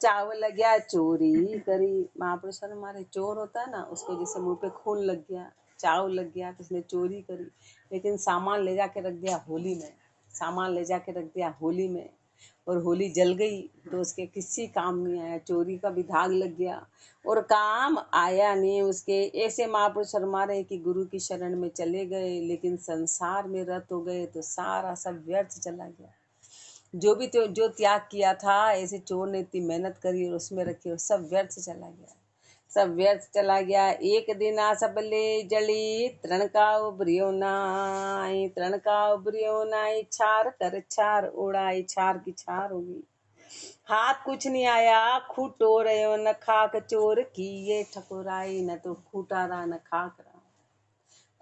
चाव लग्या चोरी करी। महापुरुष हमारे चोर होता है ना, उसको जैसे मुंह पे खून लग गया, चाव लग गया तो उसने चोरी करी, लेकिन सामान ले जाके रख दिया होली में, सामान ले जाके रख दिया होली में, और होली जल गई तो उसके किसी काम नहीं आया, चोरी का भी दाग लग गया और काम आया नहीं उसके। ऐसे महापुरुष हमारे कि गुरु की शरण में चले गए, लेकिन संसार में रत हो गए तो सारा सब व्यर्थ चला गया। जो भी तो जो त्याग किया था, ऐसे चोर ने इतनी मेहनत करी और उसमें रखी और सब व्यर्थ चला गया, सब व्यर्थ चला गया। एक दिन आ सबले जली तृण का उबरियो नाई, तृण का उबरियो नाई, छार कर छार उड़ाई, छार की छार होगी। हाथ कुछ नहीं आया, खूटो रहे न खाक चोर की ये ठकुराई, न तो खूटा रहा न खाक रहा।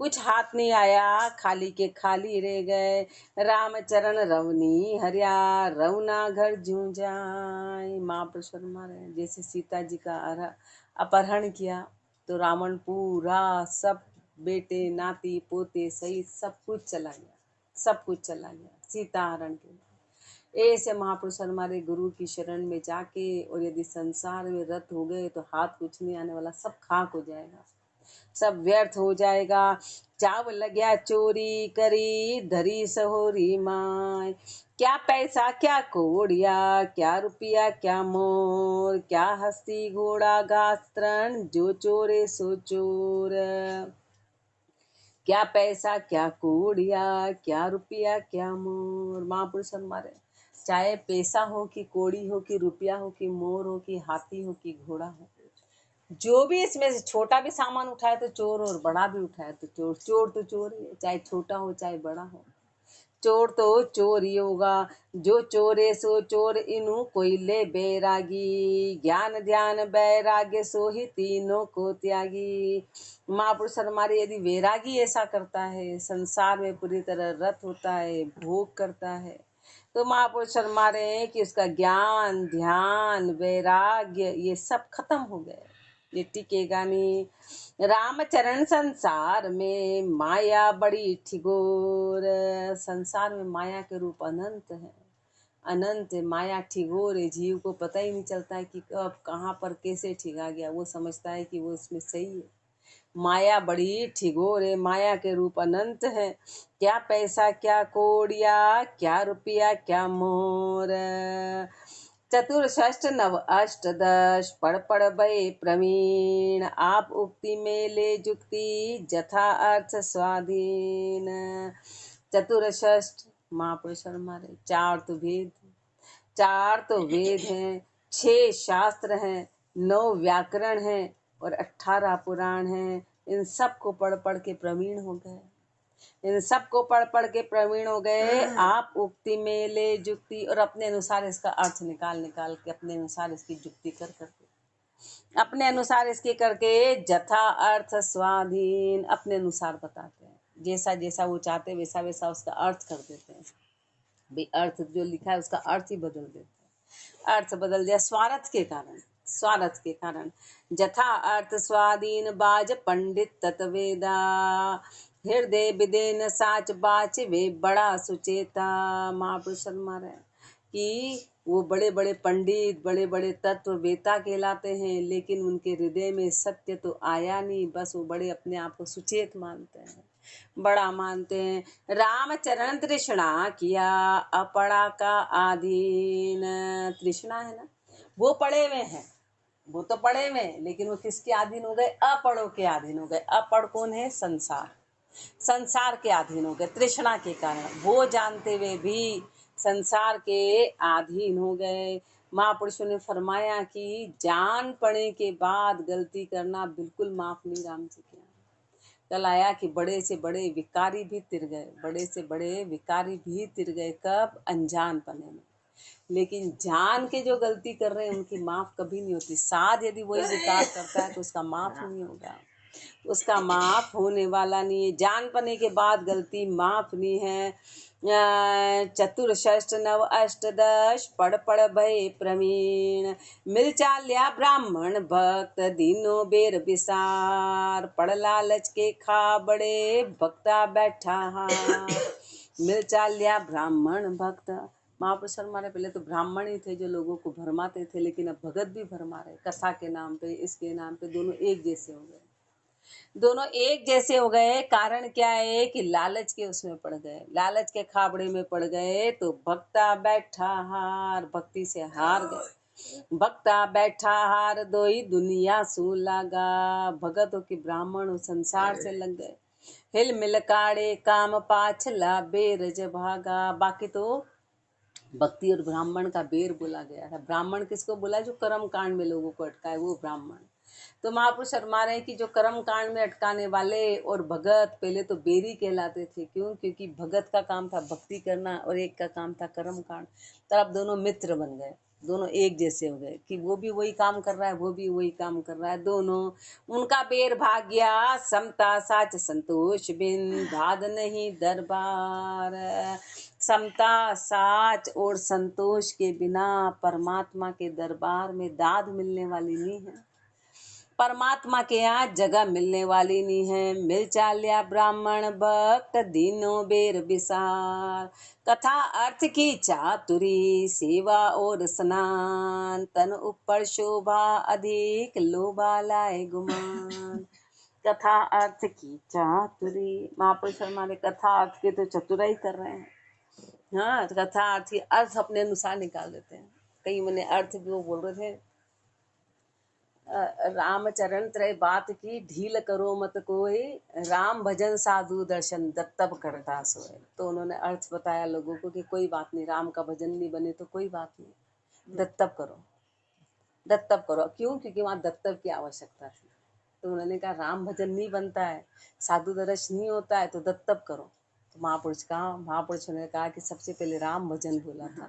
कुछ हाथ नहीं आया, खाली के खाली रह गए। रामचरण रवनी हरिया, रवना घर जूं जाए। महापुरुष रहे जैसे सीता जी का अपहरण किया तो रावण पूरा सब बेटे नाती पोते सहित सब कुछ चला गया, सब कुछ चला गया सीता हरण के लिए। ऐसे महापुरुष हमारे गुरु की शरण में जाके और यदि संसार में रत हो गए तो हाथ कुछ नहीं आने वाला, सब खाक हो जाएगा, सब व्यर्थ हो जाएगा। चाव लग्या चोरी करी धरी सहोरी माय, क्या पैसा क्या कोड़िया, क्या रुपया क्या मोर, क्या हस्ती घोड़ा घास तृण, जो चोरे सो चोर। क्या पैसा क्या कोड़िया, क्या रुपया क्या मोर। महापुरुष हमारे चाहे पैसा हो कि कोड़ी हो कि रुपया हो कि मोर हो कि हाथी हो कि घोड़ा हो, जो भी इसमें से छोटा भी सामान उठाए तो चोर और बड़ा भी उठाए तो चोर, चोर तो चोर ही है, चाहे छोटा हो चाहे बड़ा हो, चोर तो चोर ही होगा। जो चोरे सो चोर इनु कोई ले बैरागी, ज्ञान ध्यान बैराग्य सो ही तीनों को त्यागी। महापुरुष हमारे यदि वैरागी ऐसा करता है, संसार में पूरी तरह रत होता है, भोग करता है, तो महापुरुष हमारे कि उसका ज्ञान ध्यान वैराग्य ये सब खत्म हो गए, ये टिकेगा नहीं। रामचरण संसार में माया बड़ी ठिगोर, संसार में माया के रूप अनंत है, अनंत माया ठिगोर है। जीव को पता ही नहीं चलता है कि कब कहाँ पर कैसे ठिगा गया, वो समझता है कि वो इसमें सही है। माया बड़ी ठिगोर है, माया के रूप अनंत है। क्या पैसा क्या कोड़िया, क्या रुपया क्या मोर। चतुर्षष्ट नव अष्टदश पढ़ पढ़ भय प्रवीण, आप उक्ति में ले जुक्ति जथा अर्थ स्वाधीन। चतुर्षष्ट महापुरुष हमारे चार तो वेद, चार तो वेद हैं, 6 शास्त्र हैं, 9 व्याकरण हैं और 18 पुराण हैं। इन सब को पढ़ पढ़ के प्रवीण हो गए, इन सबको पढ़ पढ़ के प्रवीण हो गए। आप उक्ति में ले जुक्ति और अपने अनुसार इसका अर्थ निकाल निकाल के अपने अनुसार इसकी जुक्ति कर करके अपने अनुसार इसके करके जथा अर्थ स्वाधीन अपने अनुसार बताते हैं, जैसा जैसा वो चाहते वैसा वैसा उसका अर्थ कर देते हैं। भाई अर्थ जो लिखा है उसका अर्थ ही बदल देते हैं, अर्थ बदल दिया स्वार्थ के कारण, स्वार्थ के कारण। जथा अर्थ स्वाधीन बाज पंडित तत्वेदा, हृदय विदेन साच बाच वे बड़ा सुचेता। महापुरुष हमारे कि वो बड़े बड़े पंडित बड़े बड़े तत्व वेता कहलाते हैं, लेकिन उनके हृदय में सत्य तो आया नहीं, बस वो बड़े अपने आप को सुचेत मानते हैं, बड़ा मानते हैं। रामचरण तृष्णा किया अपड़ा का आधीन, तृष्णा है ना, वो पड़े हुए हैं, वो तो पड़े हुए हैं, लेकिन वो किसके अधीन हो गए, अपड़ों के अधीन हो गए। अपड़ कौन है, संसार, संसार के अधीन हो गए तृष्णा के कारण, वो जानते हुए भी संसार के अधीन हो गए। महापुरुषों ने फरमाया कि जान पड़ने के बाद गलती करना बिल्कुल माफ नहीं राम जी के। कल आया कि बड़े से बड़े विकारी भी तिर गए, बड़े से बड़े विकारी भी तिर गए, कब, अनजान पने में। लेकिन जान के जो गलती कर रहे हैं उनकी माफ कभी नहीं होती। साध यदि वही विकार करता है तो उसका माफ नहीं होगा, उसका माफ होने वाला नहीं है। जान पने के बाद गलती माफ नहीं है। चतुर्षष्ट नव अष्टदश पढ़ पढ़ भय प्रवीण, मिल चाल्या ब्राह्मण भक्त दीनो बेर विसार, पढ़ लालच के खा बड़े भक्ता बैठा हार। मिल चाल्या ब्राह्मण भक्त, महापुरुष हमारे पहले तो ब्राह्मण ही थे जो लोगों को भरमाते थे, लेकिन अब भगत भी भरमा रहे, कथा के नाम पे, इसके नाम पे, दोनों एक जैसे हो गए। दोनों एक जैसे हो गए। कारण क्या है कि लालच के उसमें पड़ गए, लालच के खाबड़े में पड़ गए। तो भक्ता बैठा हार, भक्ति से हार गए। भक्ता बैठा हार दोई दुनिया सू लागा, भगतों की ब्राह्मण संसार से लग गए। हिल मिल काड़े काम पाछला बेरज भागा। बाकी तो भक्ति और ब्राह्मण का बेर बोला गया था। ब्राह्मण किसको बोला? जो कर्म कांड में लोगों को अटकाए, वो ब्राह्मण। तो महापुरुष फरमा रहे हैं कि जो कर्म कांड में अटकाने वाले और भगत पहले तो बेरी कहलाते थे। क्यों? क्योंकि भगत का काम था भक्ति करना और एक का काम था कर्म कांड। तो अब दोनों मित्र बन गए, दोनों एक जैसे हो गए कि वो भी वही काम कर रहा है, वो भी वही काम कर रहा है। दोनों उनका बेर भाग गया। समता साच संतोष बिन भाद नहीं दरबार। समता साच और संतोष के बिना परमात्मा के दरबार में दाद मिलने वाली नहीं है, परमात्मा के यहाँ जगह मिलने वाली नहीं है। मिल चालिया ब्राह्मण भक्त दीनो बेर विसार। कथा अर्थ की चातुरी सेवा और स्नान, तन ऊपर शोभा अधिक लोभा लाए गुमान। कथा अर्थ की चातुरी, महापुरुष हमारे कथा अर्थ के तो चतुराई कर रहे हैं। हाँ, तो कथा अर्थ की अर्थ अपने अनुसार निकाल देते हैं। कई मैंने अर्थ भी वो बोल रहे थे, रामचरण त्रय बात की ढील करो मत कोई, राम भजन साधु दर्शन दत्तब करता सोए। तो उन्होंने अर्थ बताया लोगों को कि कोई बात नहीं, राम का भजन नहीं बने तो कोई बात नहीं, दत्तब करो, दत्तब करो। क्यों? क्योंकि वहाँ दत्तब की आवश्यकता थी। तो उन्होंने कहा राम भजन नहीं बनता है, साधु दर्श नहीं होता है, तो दत्तब करो। तो महापुरुषों ने कहा कि सबसे पहले राम भजन बोला था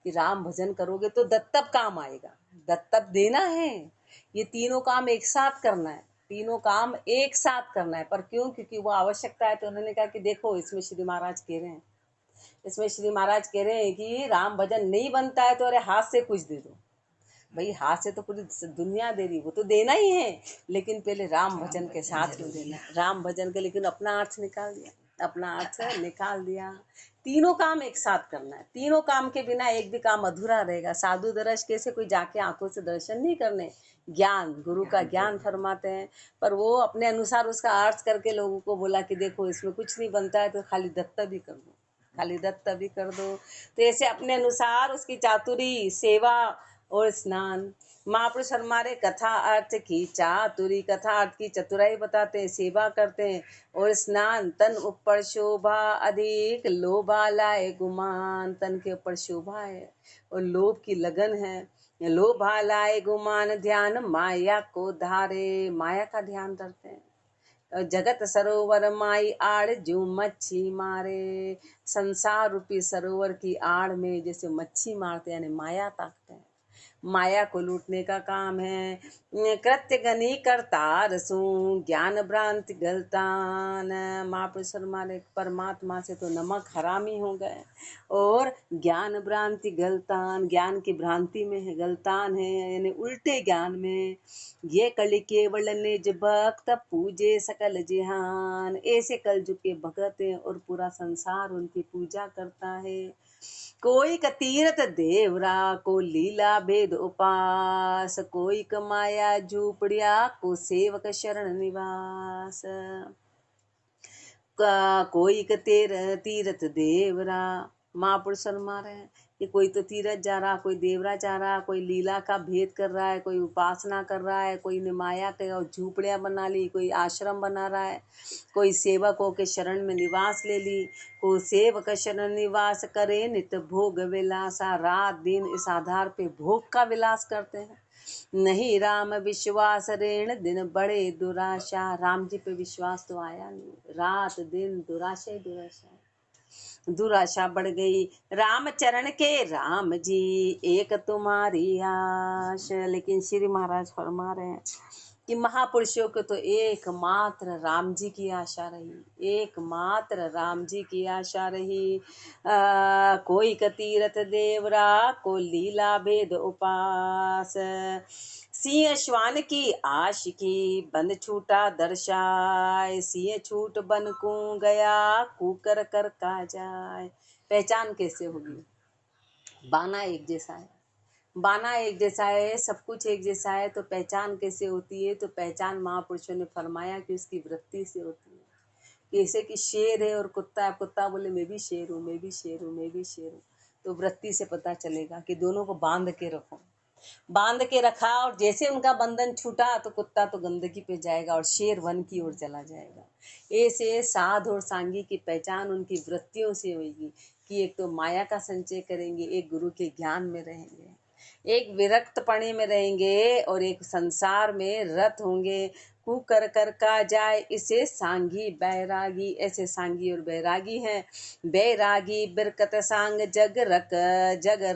कि राम भजन करोगे तो दत्तब काम आएगा। दत्तब देना है, ये तीनों काम एक साथ करना है, तीनों काम एक साथ करना है। पर क्यों? क्योंकि वो आवश्यकता है। तो उन्होंने कहा कि देखो, इसमें श्री महाराज कह रहे हैं, इसमें श्री महाराज कह रहे हैं कि राम भजन नहीं बनता है तो अरे हाथ से कुछ दे दो। भाई हाथ से तो पूरी दुनिया दे रही, वो तो देना ही है, लेकिन पहले राम भजन के साथ क्यों देना? राम भजन के, लेकिन अपना अर्थ निकाल दिया, अपना अर्थ निकाल दिया। तीनों काम एक साथ करना है, तीनों काम के बिना एक भी काम अधूरा रहेगा। साधु दर्श कैसे? कोई जाके आंखों से दर्शन नहीं करने, ज्ञान, गुरु का ज्ञान फरमाते हैं। पर वो अपने अनुसार उसका अर्थ करके लोगों को बोला कि देखो इसमें कुछ नहीं बनता है तो खाली दत्ता भी कर दो, खाली दत्ता भी कर दो। तो ऐसे अपने अनुसार उसकी चातुरी, सेवा और स्नान। महापुरुष हमारे कथा अर्थ की चातुरी, कथा अर्थ की चतुराई बताते हैं, सेवा करते हैं और स्नान। तन ऊपर शोभा अधिक लोभा लाए गुमान, तन के ऊपर शोभा है और लोभ की लगन है। लोभा लाए गुमान, ध्यान माया को धारे, माया का ध्यान करते हैं। जगत सरोवर माई आड़ जो मच्छी मारे, संसार रूपी सरोवर की आड़ में जैसे मच्छी मारते हैं, यानी माया ताकते हैं, माया को लूटने का काम है। कृत्य गनी करतार सू, ज्ञान भ्रांति गलतान। महापुरुष हमारे परमात्मा से तो नमक हरामी हो गए और ज्ञान भ्रांति गलतान, ज्ञान की भ्रांति में है, गलतान है यानी उल्टे ज्ञान में। ये कलि केवल निज भक्त पूजे सकल जिहान, ऐसे कलयुग के भगत हैं और पूरा संसार उनकी पूजा करता है। कोई क तीरथ देवरा, को लीला भेद उपास, कोई क माया झूपड़िया, को सेवक शरण निवास। कोई क तीरथ देवरा, महापुरुष फरमा रहे हैं कि कोई तो तीरथ जा रहा, कोई देवरा जा रहा, कोई लीला का भेद कर रहा है, कोई उपासना कर रहा है, कोई ने माया के और झूपड़ियाँ बना ली, कोई आश्रम बना रहा है, कोई सेवकों के शरण में निवास ले ली। को सेवक शरण निवास करे नित भोग विलासा, रात दिन इस आधार पे भोग का विलास करते हैं। नहीं राम विश्वास ऋण, दिन बड़े दुराशा, राम जी पे विश्वास तो आया नहीं, रात दिन दुराशा ही दुराशा, दुराशा बढ़ गई। राम चरण के राम जी, एक तुम्हारी आश। लेकिन श्री महाराज फरमा रहे हैं कि महापुरुषों को तो एकमात्र राम जी की आशा रही, एकमात्र राम जी की आशा रही। कोई क तीरथ देवरा, को लीला भेद उपास। सिंह श्वान की आश की, बंद छूटा दर्शाए, सिंह छूट बन को गया, कुकर कर का जाए। पहचान कैसे होगी? बाना एक जैसा है, बाना एक जैसा है, सब कुछ एक जैसा है, तो पहचान कैसे होती है? तो पहचान महापुरुषों ने फरमाया कि उसकी वृत्ति से होती है। जैसे कि शेर है और कुत्ता है, कुत्ता बोले मैं भी शेर हूँ, मैं भी शेर हूँ, मैं भी शेर हूँ, तो वृत्ति से पता चलेगा कि दोनों को बांध के रखो, बांध के रखा, और जैसे उनका बंधन छूटा तो कुत्ता तो गंदगी पे जाएगा और शेर वन की ओर चला जाएगा। ऐसे साध और सांगी की पहचान उनकी वृत्तियों से होगी कि एक तो माया का संचय करेंगे, एक गुरु के ज्ञान में रहेंगे, एक विरक्त पणे में रहेंगे, और एक संसार में रत होंगे। कु कर कर का जाए इसे सांगी बैरागी, ऐसे सांगी और बैरागी हैं। बैरागी बिरकत सांग जग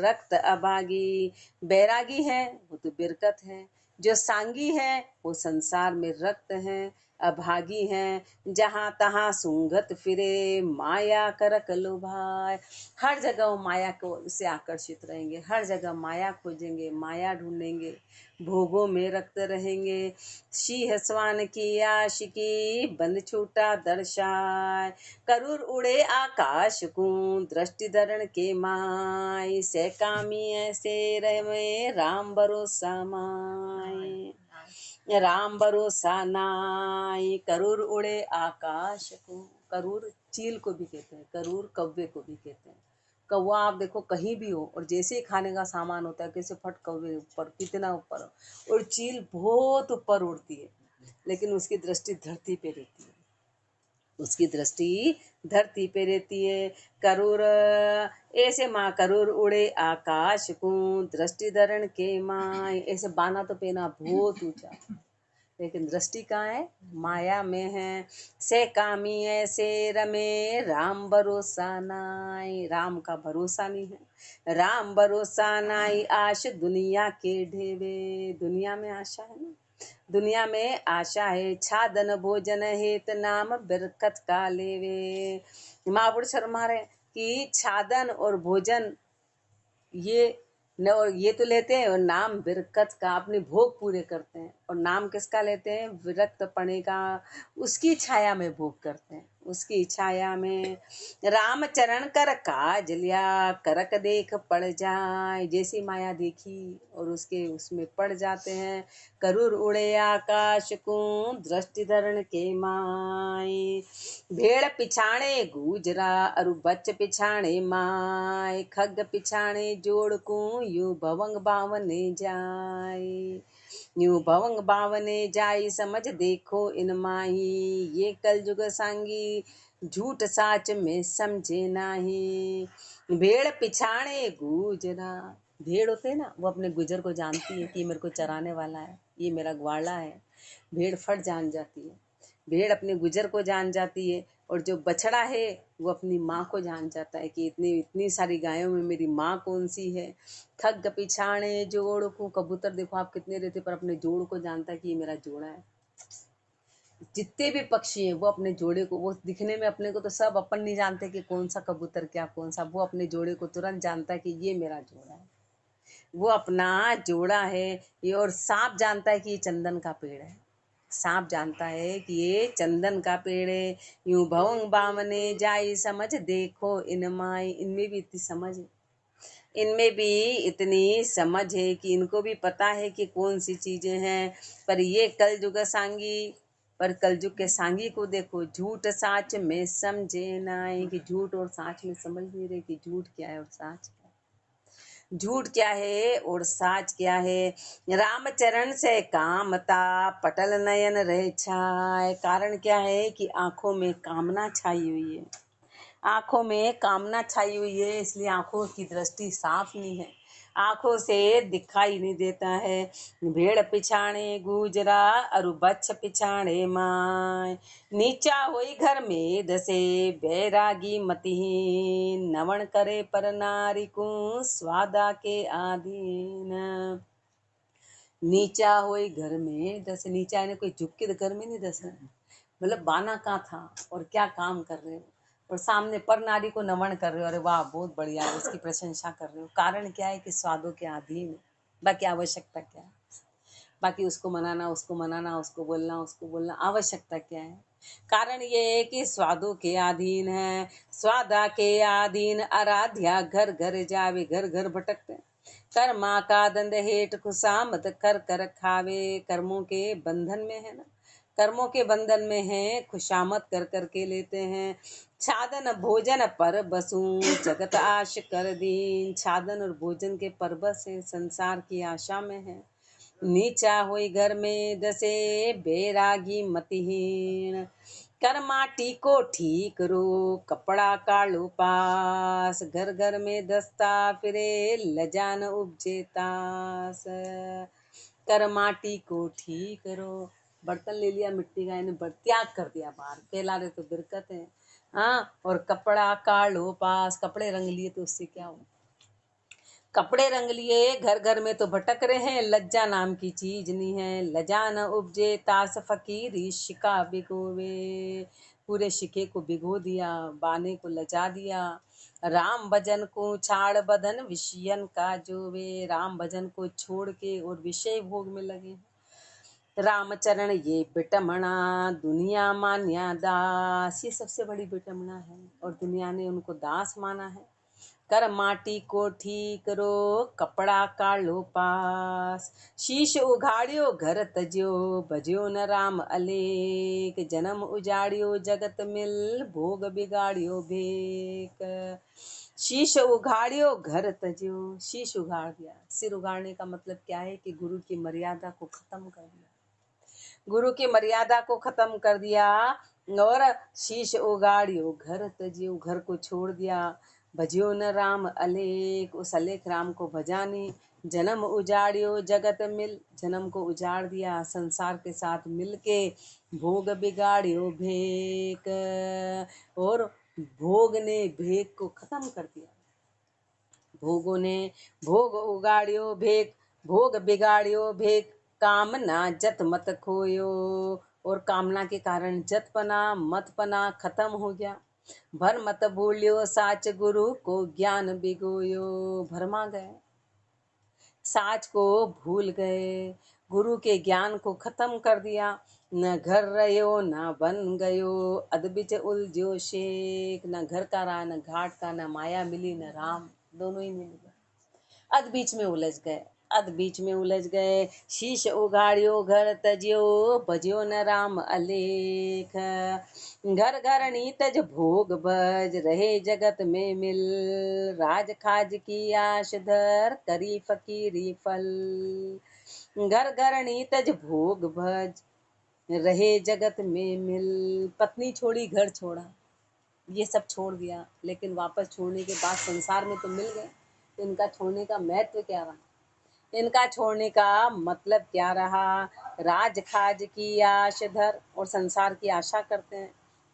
रक्त अभागी। बैरागी है वो तो बिरकत है, जो सांगी है वो संसार में रक्त है, अभागी हैं। जहाँ तहाँ सूंघत फिरे माया करक लोभाय। हर जगह वो माया को से आकर्षित रहेंगे, हर जगह माया खोजेंगे, माया ढूंढेंगे, भोगों में रक्त रहेंगे। शीह स्वान की आशिकी बंद छूटा दर्शाय। करूर उड़े आकाश को दृष्टि धरण के माय। से कामी ऐसे रहे राम भरोसा माय। राम भरोसा नाय। करूर उड़े आकाश को, करूर चील को भी कहते हैं, करूर कौवे को भी कहते हैं। कौवा आप देखो कहीं भी हो, और जैसे ही खाने का सामान होता है कैसे फट कौवे ऊपर, कितना ऊपर हो, और चील बहुत ऊपर उड़ती है, लेकिन उसकी दृष्टि धरती पे रहती है, उसकी दृष्टि धरती पे रहती है। करूर ऐसे माँ करूर उड़े आकाश को दृष्टि धरण के माँ। ऐसे बाना तो पेना बहुत ऊंचा, लेकिन दृष्टि कहाँ है? माया में है। से कामी ऐसे रमे राम भरोसा नाई। राम का भरोसा नहीं है, राम भरोसा नाई। आश दुनिया के ढेवे, दुनिया में आशा है ना, दुनिया में आशा है। छादन भोजन हेत नाम बिरकत का लेवे। महापुरुष फरमा रहे कि छादन और भोजन ये न, और ये तो लेते हैं, और नाम बिरकत का, अपने भोग पूरे करते हैं। और नाम किसका लेते हैं? विरक्त पने का, उसकी छाया में भोग करते हैं, उसकी छाया में। राम चरण कर काज लिया करक देख पड़ जाए। जैसी माया देखी और उसके उसमें पड़ जाते हैं। करूर उड़े आकाश को दृष्टि धरण के माय। भेड़ पिछाणे गुजरा अरु बच पिछाणे माय। खग पिछाणे जोड़ को यू भवंग बावने जाय। यूं भवंग बावने जाई समझ देखो इन माही। ये कल युग सांगी झूठ साच में समझे नाही। भेड़ पिछाणे गुजरा, भेड़ होते हैं ना, वो अपने गुजर को जानती है कि मेरे को चराने वाला है, ये मेरा ग्वाला है। भेड़ फट जान जाती है, भेड़ अपने गुजर को जान जाती है। और जो बछड़ा है वो अपनी माँ को जान जाता है कि इतनी इतनी सारी गायों में मेरी माँ कौन सी है। खग पिछाणे जोड़ को, कबूतर देखो आप कितने रहते, पर अपने जोड़ को जानता है कि ये मेरा जोड़ा है। जितने भी पक्षी हैं वो अपने जोड़े को, वो दिखने में अपने को तो सब अपन नहीं जानते कि कौन सा कबूतर क्या कौन सा, वो अपने जोड़े को तुरंत जानता है कि ये मेरा जोड़ा है, वो अपना जोड़ा है ये। और सांप जानता है कि ये चंदन का पेड़ है, सांप जानता है कि ये चंदन का पेड़ है। यूं भवंग बामने जाई समझ देखो इन माई। इनमें भी इतनी समझ है, इनमें भी इतनी समझ है कि इनको भी पता है कि कौन सी चीजें हैं। पर ये कल युग सांगी, पर कलयुग के सांगी को देखो, झूठ साच में समझे नाई। कि झूठ और साच में समझ नहीं रहे कि झूठ क्या है और साच क्या है, झूठ क्या है और साच क्या है। रामचरण से कामता पटल नयन रह छाय। कारण क्या है कि आंखों में कामना छाई हुई है, आंखों में कामना छाई हुई है, इसलिए आंखों की दृष्टि साफ नहीं है, आंखों से दिखाई नहीं देता है। भेड़ पिछाणे गुजरा अरु बच्छ पिछाणे माय। नीचा होई घर में दसे बैरागी मतिहीन। नवण करे पर नारी को स्वादा के आधीन। नीचा होई घर में दसे, नीचा है ना, कोई झुक के घर में नहीं दसे, मतलब बाना कहाँ था और क्या काम कर रहे हो, और सामने पर नारी को नमन कर रहे हो, अरे वाह बहुत बढ़िया, उसकी प्रशंसा कर रहे हो। कारण क्या है कि स्वादों के अधीन है, बाकी आवश्यकता क्या है, बाकी उसको मनाना उसको बोलना, उसको बोलना आवश्यकता क्या है। कारण ये है कि स्वादों के अधीन है, स्वादा के अधीन आराध्या घर घर जावे, घर घर भटकते। कर्मा का दंड हेठ खुशामद कर कर खावे, कर्मों के बंधन में है ना, कर्मों के बंधन में है, खुशामद कर कर के लेते हैं। छादन भोजन पर बसू जगत आश कर दीन, छादन और भोजन के परबस है, संसार की आशा में है। नीचा हुई घर में दसे बैरागी मतिहीन, कर माटी को ठीक रो कपड़ा काढ़ो पास, घर घर में दस्ता फिरे लजान उपजे तास। कर माटी को ठीक करो, बर्तन ले लिया मिट्टी का, इन्हें त्याग कर दिया बाहर, फैला रहे तो बिरकत है। हाँ, और कपड़ा काढ़ो पास, कपड़े रंग लिए तो उससे क्या हो, कपड़े रंग लिए, घर घर में तो भटक रहे हैं, लज्जा नाम की चीज नहीं है। लजा न उपजे तास फकीरी शिका भिगोवे, पूरे शिके को भिगो दिया, बाने को लजा दिया। राम भजन को छाड़ बदन विषयन का जोवे, राम भजन को छोड़ के और विषय भोग में लगे। रामचरण ये बिटमणा दुनिया मान्या दास, ये सबसे बड़ी बिटमणा है और दुनिया ने उनको दास माना है। कर माटी को ठीक रो कपड़ा काढ़ो पास, शीश उघाड़ियो घर तजियो भजियो न राम अलेख, जन्म उजाड़ियो जगत मिल भोग बिगाड़ियो भेक। शीश उघाड़ियो घर तजियो, शीश उघाड़ दिया, सिर उगाड़ने का मतलब क्या है कि गुरु की मर्यादा को खत्म कर दिया, गुरु की मर्यादा को खत्म कर दिया। और शीश उगाड़ियो घर तजियो, घर को छोड़ दिया। भजियो न राम अलेख, उस अलेख राम को भजा नहीं। जन्म उजाड़ियो जगत मिल, जन्म को उजाड़ दिया, संसार के साथ मिलके भोग बिगाड़ियो भेक, और भोग ने भेक को खत्म कर दिया। भोगों ने भोग उगाड़ियो भेक, भोग बिगाड़ियो भेक, कामना जत मत खोयो, और कामना के कारण जतपना मतपना खत्म हो गया। भर मत भूलियो साच गुरु को ज्ञान बिगोयो, भरमा गए, साच को भूल गए, गुरु के ज्ञान को खत्म कर दिया। न घर रहो न बन गयो, अदबिच उलझो शेख, न घर का रहा न घाट का, न माया मिली न राम, दोनों ही मिल गए, अध बीच में उलझ गए, अध बीच में उलझ गए। शीश उगाड़ियो घर तजियो भजियो न राम अलेख, घर घरणी तज भोग भज रहे जगत में मिल, राज खाज की आश धर करी फकीरी फल, घर घरणी तज भोग भज रहे जगत में मिल। पत्नी छोड़ी घर छोड़ा, ये सब छोड़ दिया, लेकिन वापस छोड़ने के बाद संसार में तो मिल गए, तो इनका छोड़ने का महत्व क्या रहा, इनका छोड़ने का मतलब क्या रहा। राज खाज की आश धर, और संसार की आशा करते हैं।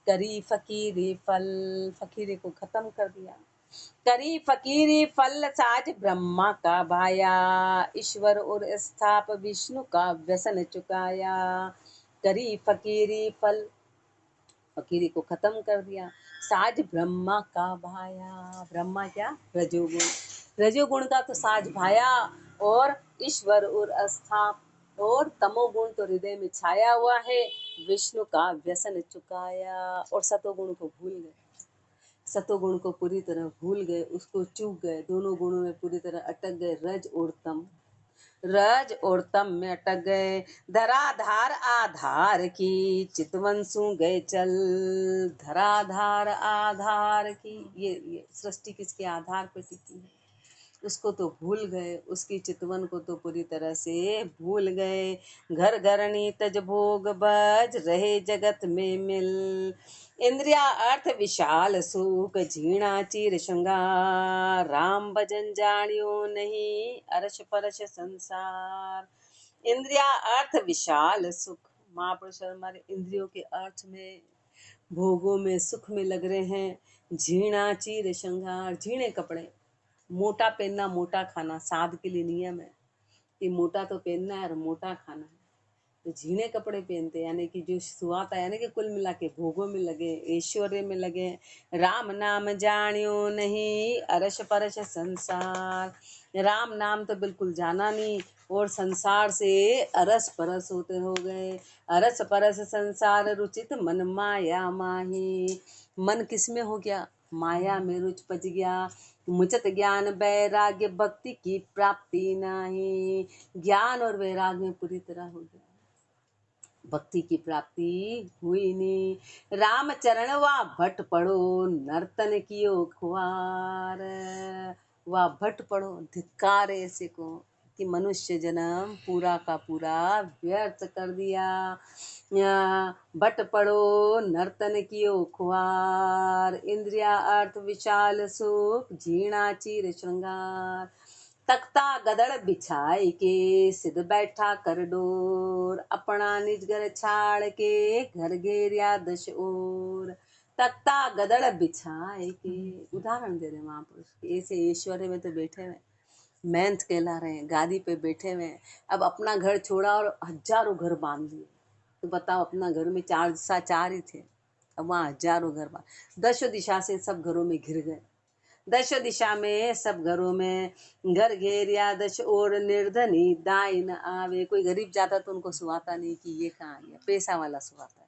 करी फकीरी फल, फकीरी को खत्म कर दिया। करी फकीरी फल साज ब्रह्मा का भाया, ईश्वर और स्थाप विष्णु का व्यसन चुकाया। करी फकीरी फल, फकीरी को खत्म कर दिया। साज ब्रह्मा का भाया, ब्रह्मा क्या, रजोगुण, रजोगुण का तो साज भाया, और ईश्वर और अस्थाप और तमोगुण तो हृदय में छाया हुआ है, विष्णु का व्यसन चुकाया, और सतोगुण को भूल गए, सतोगुण को पूरी तरह भूल गए, उसको चूक गए, दोनों गुणों में पूरी तरह अटक गए, रज और तम, रज और तम में अटक गए। धराधार आधार की चितवन सू गए चल, धराधार आधार की, ये सृष्टि किसके आधार पर टिकी है, उसको तो भूल गए, उसकी चितवन को तो पूरी तरह से भूल गए। घर घरनी तज भोग बज रहे जगत में मिल, इंद्रिया अर्थ विशाल सुख झीणा चीर श्रृंगार, राम भजन जानियो नहीं अरश परश संसार। इंद्रिया अर्थ विशाल सुख, महापुरुष हमारे इंद्रियों के अर्थ में, भोगों में, सुख में लग रहे हैं। झीणा चीर श्रृंगार, झीणे कपड़े, मोटा पहनना मोटा खाना, साध के लिए नियम है कि मोटा तो पहनना है और मोटा खाना है, तो झीणे कपड़े पहनते, यानी कि जो सुहाता, यानी कि कुल मिला के भोगों में लगे, ऐश्वर्य में लगे। राम नाम जानियो नहीं अरश परश संसार, राम नाम तो बिल्कुल जाना नहीं, और संसार से अरस परस होते हो गए। अरस परस संसार रुचित मन माया माही। मन किस में हो गया? माया में रुच पच गया। मुचत ज्ञान वैराग्य भक्ति की प्राप्ति नहीं। ज्ञान और वैराग्य में पूरी तरह हो गया, भक्ति की प्राप्ति हुई नहीं। राम चरण वा भट पड़ो नर्तन कियो खुआर। वा भट पड़ो, धिक्कार ऐसे को कि मनुष्य जन्म पूरा का पूरा व्यर्थ कर दिया। भट पड़ो नर्तन कियो खुआर। इंद्रिया अर्थ विशाल सुख झीणा चीर श्रृंगार। तख्ता गदड़ बिछाए के सिद्ध बैठा कर डोर। अपना निज घर छाड़ के घर घेरिया दश ओर। तख्ता गदड़ बिछाए के, उदाहरण दे रहे महापुरुष। ऐसे ऐश्वर्य में तो बैठे हुए, मेहनत कहला रहे हैं, गादी पे बैठे हुए, अब अपना घर छोड़ा और हजारों घर बांध लिए। तो बताओ, अपना घर में चार ही थे, अब वहाँ हजारों घर बांध। दशो दिशा से सब घरों में घिर गए। दश दिशा में सब घरों में घर घेरिया दश और निर्धनी दाई न आवे। कोई गरीब जाता तो उनको सुवाता नहीं कि ये कहाँ आ गया, पैसा वाला सुवाता है।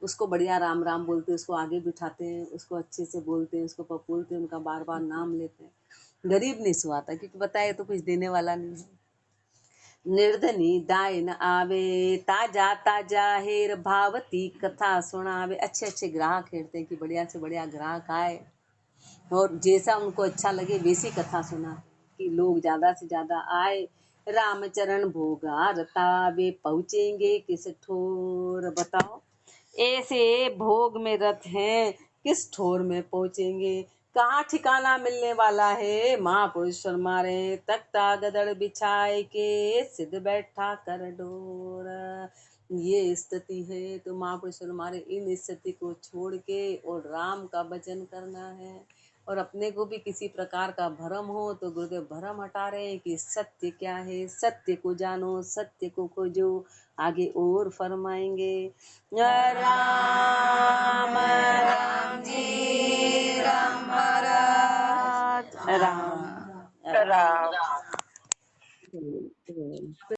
उसको बढ़िया राम राम बोलते, उसको आगे बिठाते हैं, उसको अच्छे से बोलते हैं, उसको पपूलते हैं, उनका बार बार नाम लेते हैं। गरीब नहीं सुवाता, क्योंकि बताए तो कुछ देने वाला नहीं है। निर्धनी दाई न आवे ताजा ताजा हेर भावती कथा सुनावे। अच्छे अच्छे ग्राहक हेरते हैं कि बढ़िया से बढ़िया ग्राहक आए और जैसा उनको अच्छा लगे वैसी कथा सुना कि लोग ज्यादा से ज्यादा आए। रामचरण भोगा रतावे पहुंचेंगे किस ठोर। बताओ, ऐसे भोग में रथ हैं, किस ठोर में पहुंचेंगे, कहाँ ठिकाना मिलने वाला है। महापुरुष फरमारे तख्ता गदड़ बिछाए के सिद्ध बैठा कर डोर। ये स्थिति है तो महापुरुष फरमारे इन स्थिति को छोड़ के और राम का भजन करना है। और अपने को भी किसी प्रकार का भ्रम हो तो गुरुदेव भ्रम हटा रहे हैं कि सत्य क्या है, सत्य को जानो, सत्य को खोजो। आगे और फरमाएंगे। राम राम जी राम महाराज राम राम।